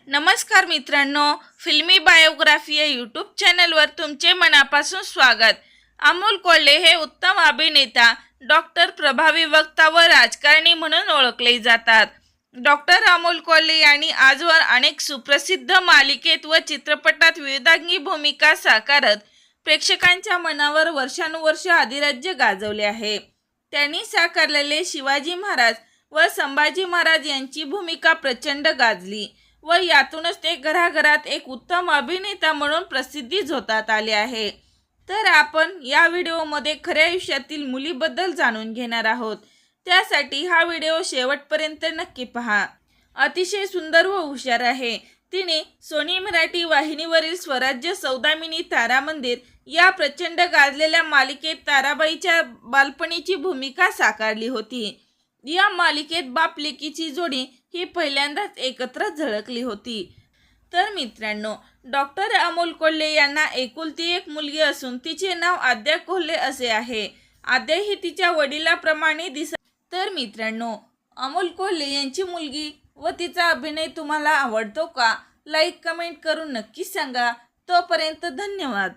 नमस्कार मित्रांनो, फिल्मी बायोग्राफी या यूट्यूब चॅनलवर तुमचे मनापासून स्वागत। अमोल कोल्हे हे उत्तम अभिनेता, डॉक्टर, प्रभावी वक्ता व राजकारणी म्हणून ओळखले जातात। डॉक्टर अमोल कोल्हे यांनी आजवर अनेक सुप्रसिद्ध मालिकेत व चित्रपटात विविधांगी भूमिका साकारत प्रेक्षकांच्या मनावर वर्षानुवर्ष अधिराज्य गाजवले आहे। त्यांनी साकारलेले शिवाजी महाराज व संभाजी महाराज यांची भूमिका प्रचंड गाजली व यातूनच ते घराघरात एक उत्तम अभिनेता म्हणून प्रसिद्धी झोतात आले आहे। तर आपण या व्हिडिओमध्ये खऱ्या आयुष्यातील मुलीबद्दल जाणून घेणार आहोत। त्यासाठी हा व्हिडिओ शेवटपर्यंत नक्की पहा। अतिशय सुंदर व हुशार आहे। तिने सोनी मराठी वाहिनीवरील स्वराज्य, सौदामिनी, तारा मंदिर या प्रचंड गाजलेल्या मालिकेत ताराबाईच्या बालपणीची भूमिका साकारली होती। या मालिकेत बाप लेकीची जोडी ही पहिल्यांदाच एकत्र झळकली होती। तर मित्रांनो, डॉक्टर अमोल कोल्हे यांना एकुलती एक मुलगी असून तिचे नाव आद्या कोल्हे असे आहे। आद्या ही तिच्या वडिलांप्रमाणे दिसत। तर मित्रांनो, अमोल कोल्हे यांची मुलगी व तिचा अभिनय तुम्हाला आवडतो का? लाईक कमेंट करून नक्की सांगा। तोपर्यंत धन्यवाद।